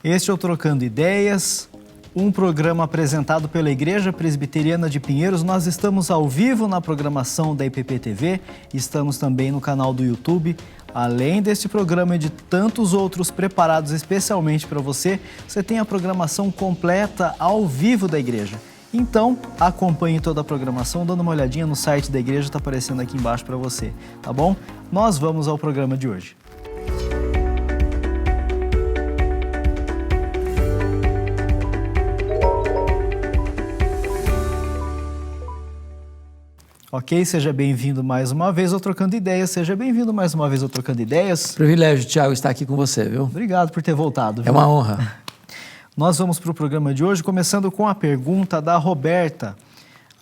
Este é o Trocando Ideias, um programa apresentado pela Igreja Presbiteriana de Pinheiros. Nós estamos ao vivo na programação da IPP-TV, estamos também no canal do YouTube. Além deste programa e de tantos outros preparados especialmente para você, você tem a programação completa ao vivo da igreja. Então, acompanhe toda a programação, dando uma olhadinha no site da igreja, está aparecendo aqui embaixo para você, tá bom? Nós vamos ao programa de hoje. Ok, seja bem-vindo mais uma vez ao Trocando Ideias, seja bem-vindo mais uma vez ao Trocando Ideias. Privilégio, Tiago, estar aqui com você, viu? Obrigado por ter voltado. É uma honra. Nós vamos para o programa de hoje, começando com a pergunta da Roberta.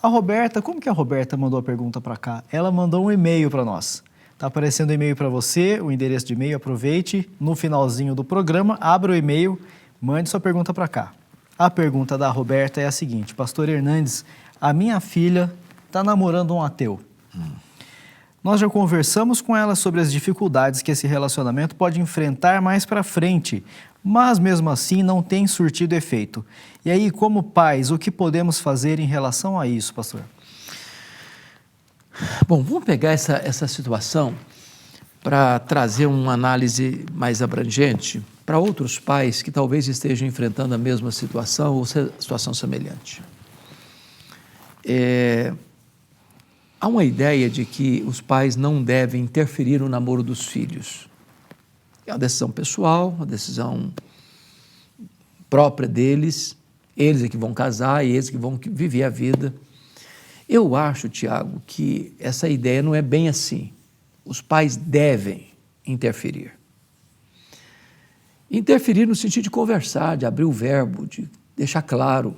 A Roberta, como que a Roberta mandou a pergunta para cá? Ela mandou um e-mail para nós. Está aparecendo o e-mail para você, o endereço de e-mail, aproveite. No finalzinho do programa, abra o e-mail, mande sua pergunta para cá. A pergunta da Roberta é a seguinte: Pastor Hernandes, a minha filha está namorando um ateu. Nós já conversamos com ela sobre as dificuldades que esse relacionamento pode enfrentar mais para frente, mas mesmo assim não tem surtido efeito. E aí, como pais, o que podemos fazer em relação a isso, pastor? Bom, vamos pegar essa situação para trazer uma análise mais abrangente para outros pais que talvez estejam enfrentando a mesma situação ou situação semelhante. Há uma ideia de que os pais não devem interferir no namoro dos filhos. É uma decisão pessoal, uma decisão própria deles, eles é que vão casar e eles é que vão viver a vida. Eu acho, Tiago, que essa ideia não é bem assim. Os pais devem interferir. Interferir no sentido de conversar, de abrir o verbo, de deixar claro.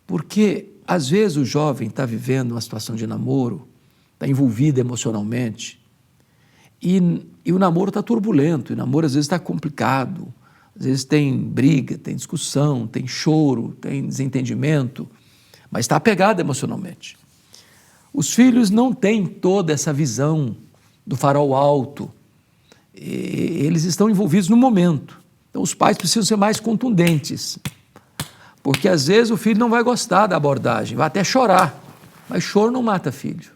Porque às vezes o jovem está vivendo uma situação de namoro, está envolvido emocionalmente, e o namoro está turbulento, e o namoro às vezes está complicado, às vezes tem briga, tem discussão, tem choro, tem desentendimento, mas está apegado emocionalmente. Os filhos não têm toda essa visão do farol alto, eles estão envolvidos no momento, então os pais precisam ser mais contundentes. Porque às vezes o filho não vai gostar da abordagem, vai até chorar, mas choro não mata filho.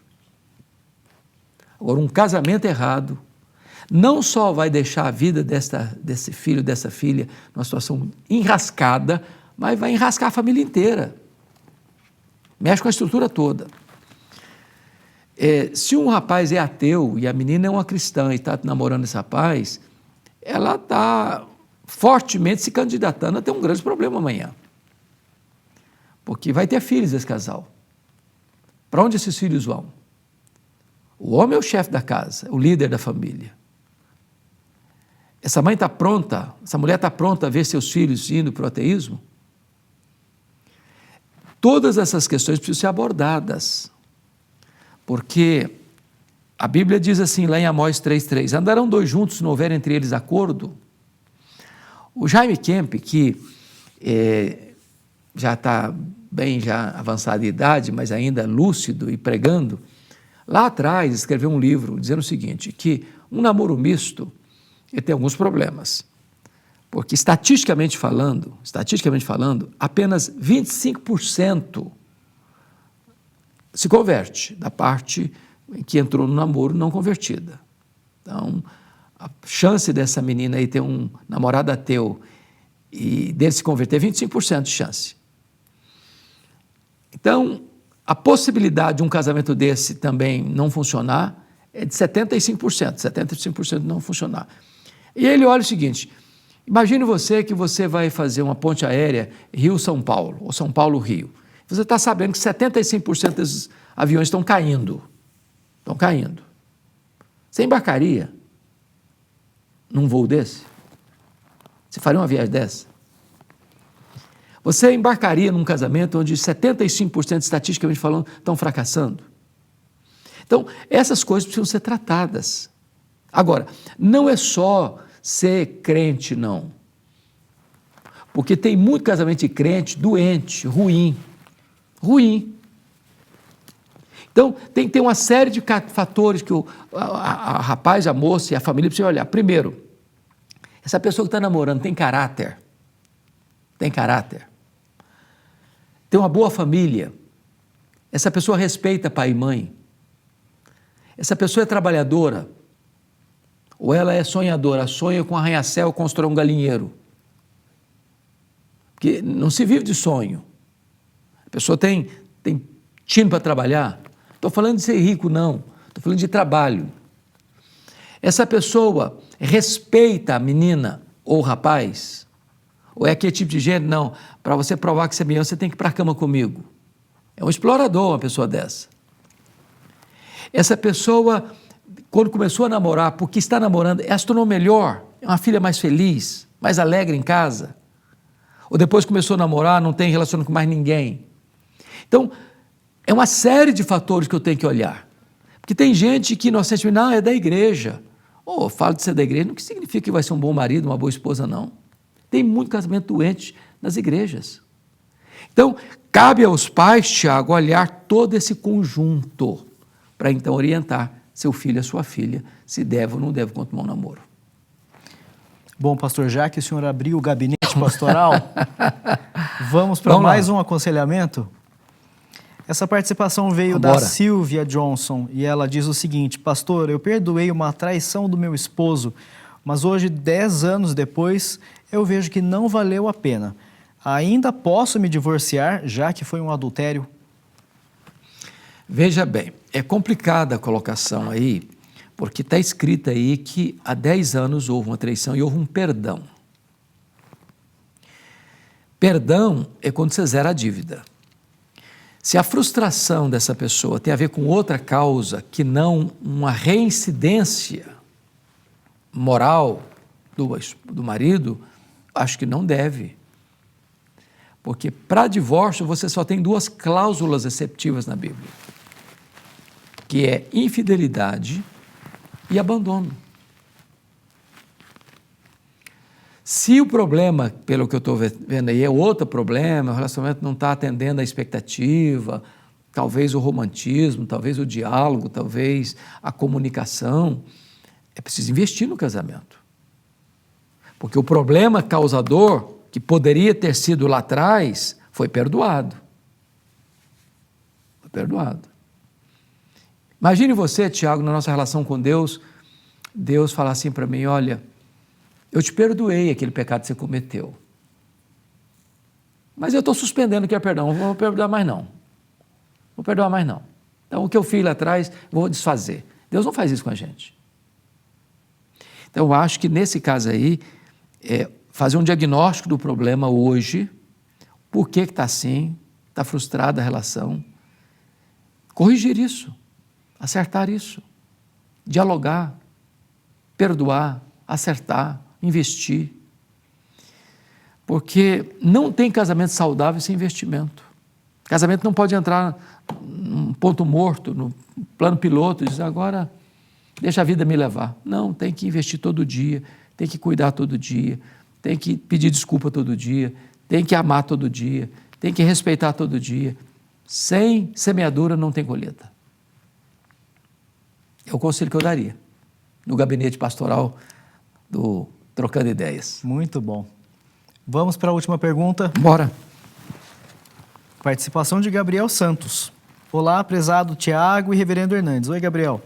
Agora, um casamento errado não só vai deixar a vida desse filho, dessa filha, numa situação enrascada, mas vai enrascar a família inteira. Mexe com a estrutura toda. Se um rapaz é ateu e a menina é uma cristã e está namorando esse rapaz, ela está fortemente se candidatando a ter um grande problema amanhã. Porque vai ter filhos esse casal. Para onde esses filhos vão? O homem é o chefe da casa, o líder da família. Essa mãe está pronta, essa mulher está pronta a ver seus filhos indo para o ateísmo? Todas essas questões precisam ser abordadas. Porque a Bíblia diz assim, lá em Amós 3,3, andarão dois juntos se não houver entre eles acordo? O Jaime Kemp, que já está bem avançado de idade, mas ainda lúcido e pregando, lá atrás escreveu um livro dizendo o seguinte, que um namoro misto ele tem alguns problemas, porque estatisticamente falando, apenas 25% se converte da parte que entrou no namoro não convertida. Então, a chance dessa menina aí ter um namorado ateu e dele se converter é 25% de chance. Então, a possibilidade de um casamento desse também não funcionar é de 75% não funcionar. E ele olha o seguinte, imagine você que você vai fazer uma ponte aérea Rio-São Paulo, ou São Paulo-Rio. Você está sabendo que 75% dos aviões estão caindo. Você embarcaria num voo desse? Você faria uma viagem dessa? Você embarcaria num casamento onde 75% estatisticamente falando estão fracassando? Então, essas coisas precisam ser tratadas. Agora, não é só ser crente, não. Porque tem muito casamento de crente doente, ruim. Então, tem que ter uma série de fatores que o rapaz, a moça e a família precisam olhar. Primeiro, Essa pessoa que está namorando tem caráter? Tem caráter? Tem uma boa família? Essa pessoa respeita pai e mãe? Essa pessoa é trabalhadora? Ou ela é sonhadora, sonha com arranha-céu, constrói um galinheiro? Porque não se vive de sonho. A pessoa tem tino para trabalhar. Estou falando de ser rico, não. Estou falando de trabalho. Essa pessoa respeita a menina ou o rapaz? Ou é aquele tipo de gente? Não, para você provar que você é melhor, você tem que ir para a cama comigo. É um explorador uma pessoa dessa. Essa pessoa, quando começou a namorar, porque está namorando, ela se tornou melhor, é uma filha mais feliz, mais alegre em casa. Ou depois começou a namorar, não tem relacionamento com mais ninguém. Então, é uma série de fatores que eu tenho que olhar. Porque tem gente que inocentemente, não, é da igreja. Ou falo de ser da igreja, não significa que vai ser um bom marido, uma boa esposa, não. Tem muito casamento doente nas igrejas. Então, cabe aos pais, Tiago, olhar todo esse conjunto para então orientar seu filho e sua filha se deve ou não deve continuar um namoro. Bom, pastor, já que o senhor abriu o gabinete pastoral, vamos para mais um aconselhamento? Essa participação veio da Silvia Johnson e ela diz o seguinte: pastor, eu perdoei uma traição do meu esposo, mas hoje, 10 anos depois, eu vejo que não valeu a pena. Ainda posso me divorciar, já que foi um adultério? Veja bem, é complicada a colocação aí, porque está escrito aí que há 10 anos houve uma traição e houve um perdão. Perdão é quando você zera a dívida. Se a frustração dessa pessoa tem a ver com outra causa que não uma reincidência moral do marido, acho que não deve. Porque para divórcio você só tem 2 cláusulas exceptivas na Bíblia, que é infidelidade e abandono. Se o problema, pelo que eu estou vendo aí, é outro problema, o relacionamento não está atendendo à expectativa, talvez o romantismo, talvez o diálogo, talvez a comunicação, é preciso investir no casamento. Porque o problema causador, que poderia ter sido lá atrás, foi perdoado. Foi perdoado. Imagine você, Tiago, na nossa relação com Deus, Deus falar assim para mim: olha, eu te perdoei aquele pecado que você cometeu, mas eu estou suspendendo aquele perdão, não vou perdoar mais não. Vou perdoar mais não. Então, o que eu fiz lá atrás, vou desfazer. Deus não faz isso com a gente. Então, eu acho que nesse caso aí, fazer um diagnóstico do problema hoje, por que está assim, está frustrada a relação, corrigir isso, acertar isso, dialogar, perdoar, acertar, investir. Porque não tem casamento saudável sem investimento. Casamento não pode entrar num ponto morto, no plano piloto, e dizer agora deixa a vida me levar. Não, tem que investir todo dia, tem que cuidar todo dia, tem que pedir desculpa todo dia, tem que amar todo dia, tem que respeitar todo dia. Sem semeadura não tem colheita. É o conselho que eu daria no gabinete pastoral do Trocando Ideias. Muito bom. Vamos para a última pergunta. Bora. Participação de Gabriel Santos. Olá, prezado Tiago e reverendo Hernandes. Oi, Gabriel.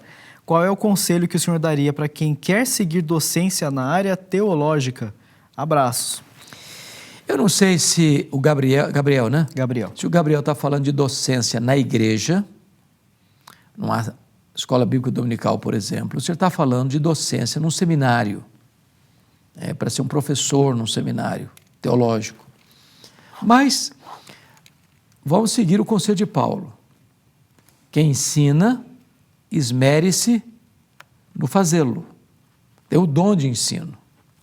Qual é o conselho que o senhor daria para quem quer seguir docência na área teológica? Abraços. Eu não sei se o Gabriel, né? Gabriel. Se o Gabriel está falando de docência na igreja, numa escola bíblica dominical, por exemplo, o senhor está falando de docência num seminário, para ser um professor num seminário teológico. Mas vamos seguir o conselho de Paulo. Quem ensina, esmere-se no fazê-lo. Tem o dom de ensino.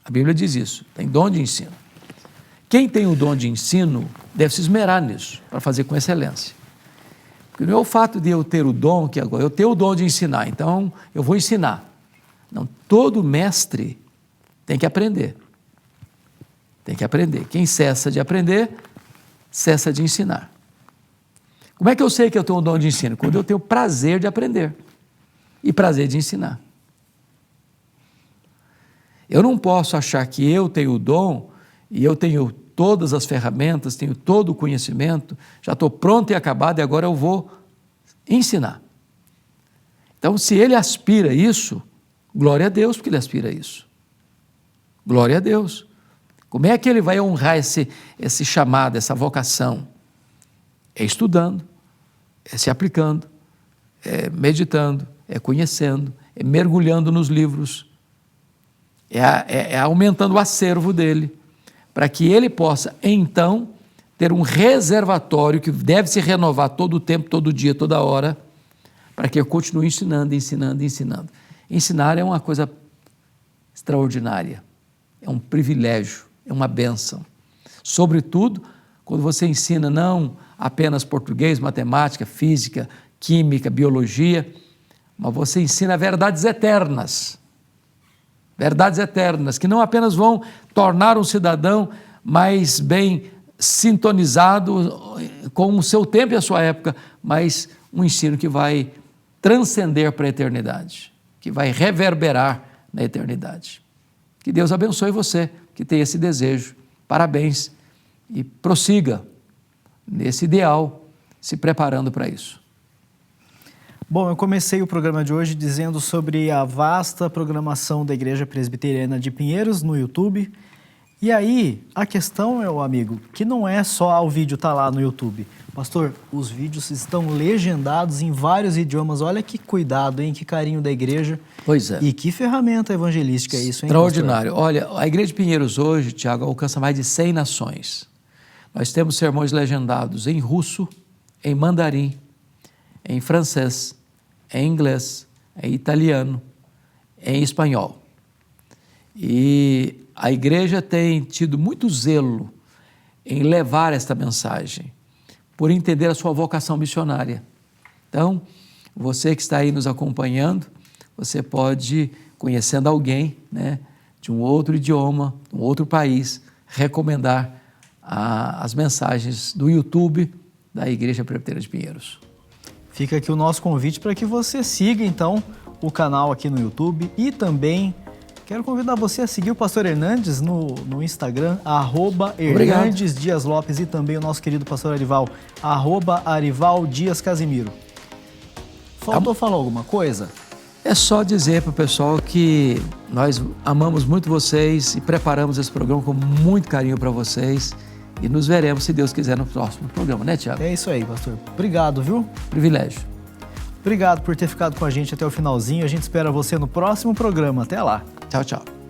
A Bíblia diz isso, tem dom de ensino. Quem tem o dom de ensino deve se esmerar nisso, para fazer com excelência. Porque não é o fato de eu ter o dom, que agora eu tenho o dom de ensinar, então eu vou ensinar. Não, todo mestre tem que aprender. Tem que aprender. Quem cessa de aprender, cessa de ensinar. Como é que eu sei que eu tenho o dom de ensino? Quando eu tenho prazer de aprender e prazer de ensinar. Eu não posso achar que eu tenho o dom e eu tenho todas as ferramentas, tenho todo o conhecimento, já estou pronto e acabado e agora eu vou ensinar. Então, se ele aspira a isso, glória a Deus porque ele aspira a isso. Glória a Deus. Como é que ele vai honrar esse chamado, essa vocação? É estudando, é se aplicando, é meditando, é conhecendo, é mergulhando nos livros, é aumentando o acervo dele, para que ele possa, então, ter um reservatório que deve se renovar todo o tempo, todo dia, toda hora, para que eu continue ensinando, ensinando, ensinando. Ensinar é uma coisa extraordinária, é um privilégio, é uma bênção. Sobretudo, quando você ensina não apenas português, matemática, física, química, biologia, mas você ensina verdades eternas que não apenas vão tornar um cidadão mais bem sintonizado com o seu tempo e a sua época, mas um ensino que vai transcender para a eternidade, que vai reverberar na eternidade. Que Deus abençoe você, que tem esse desejo. Parabéns e prossiga nesse ideal, se preparando para isso. Bom, eu comecei o programa de hoje dizendo sobre a vasta programação da Igreja Presbiteriana de Pinheiros no YouTube. E aí, a questão, meu amigo, que não é só o vídeo estar lá no YouTube. Pastor, os vídeos estão legendados em vários idiomas. Olha que cuidado, hein? Que carinho da igreja. Pois é. E que ferramenta evangelística é isso, hein, extraordinário. pastor? Olha, a Igreja de Pinheiros hoje, Tiago, alcança mais de 100 nações. Nós temos sermões legendados em russo, em mandarim, em francês, em inglês, em italiano, em espanhol. E a igreja tem tido muito zelo em levar esta mensagem, por entender a sua vocação missionária. Então, você que está aí nos acompanhando, você pode, conhecendo alguém, né, de um outro idioma, de um outro país, recomendar as mensagens do YouTube da Igreja Presbiteriana de Pinheiros. Fica aqui o nosso convite para que você siga, então, o canal aqui no YouTube e também quero convidar você a seguir o pastor Hernandes no Instagram, @Hernandes Dias Lopes, e também o nosso querido pastor Arival, @Arival Dias Casimiro. Faltou falar alguma coisa? É só dizer para o pessoal que nós amamos muito vocês e preparamos esse programa com muito carinho para vocês e nos veremos, se Deus quiser, no próximo programa, né, Tiago? É isso aí, pastor. Obrigado, viu? Privilégio. Obrigado por ter ficado com a gente até o finalzinho. A gente espera você no próximo programa. Até lá. Tchau, tchau.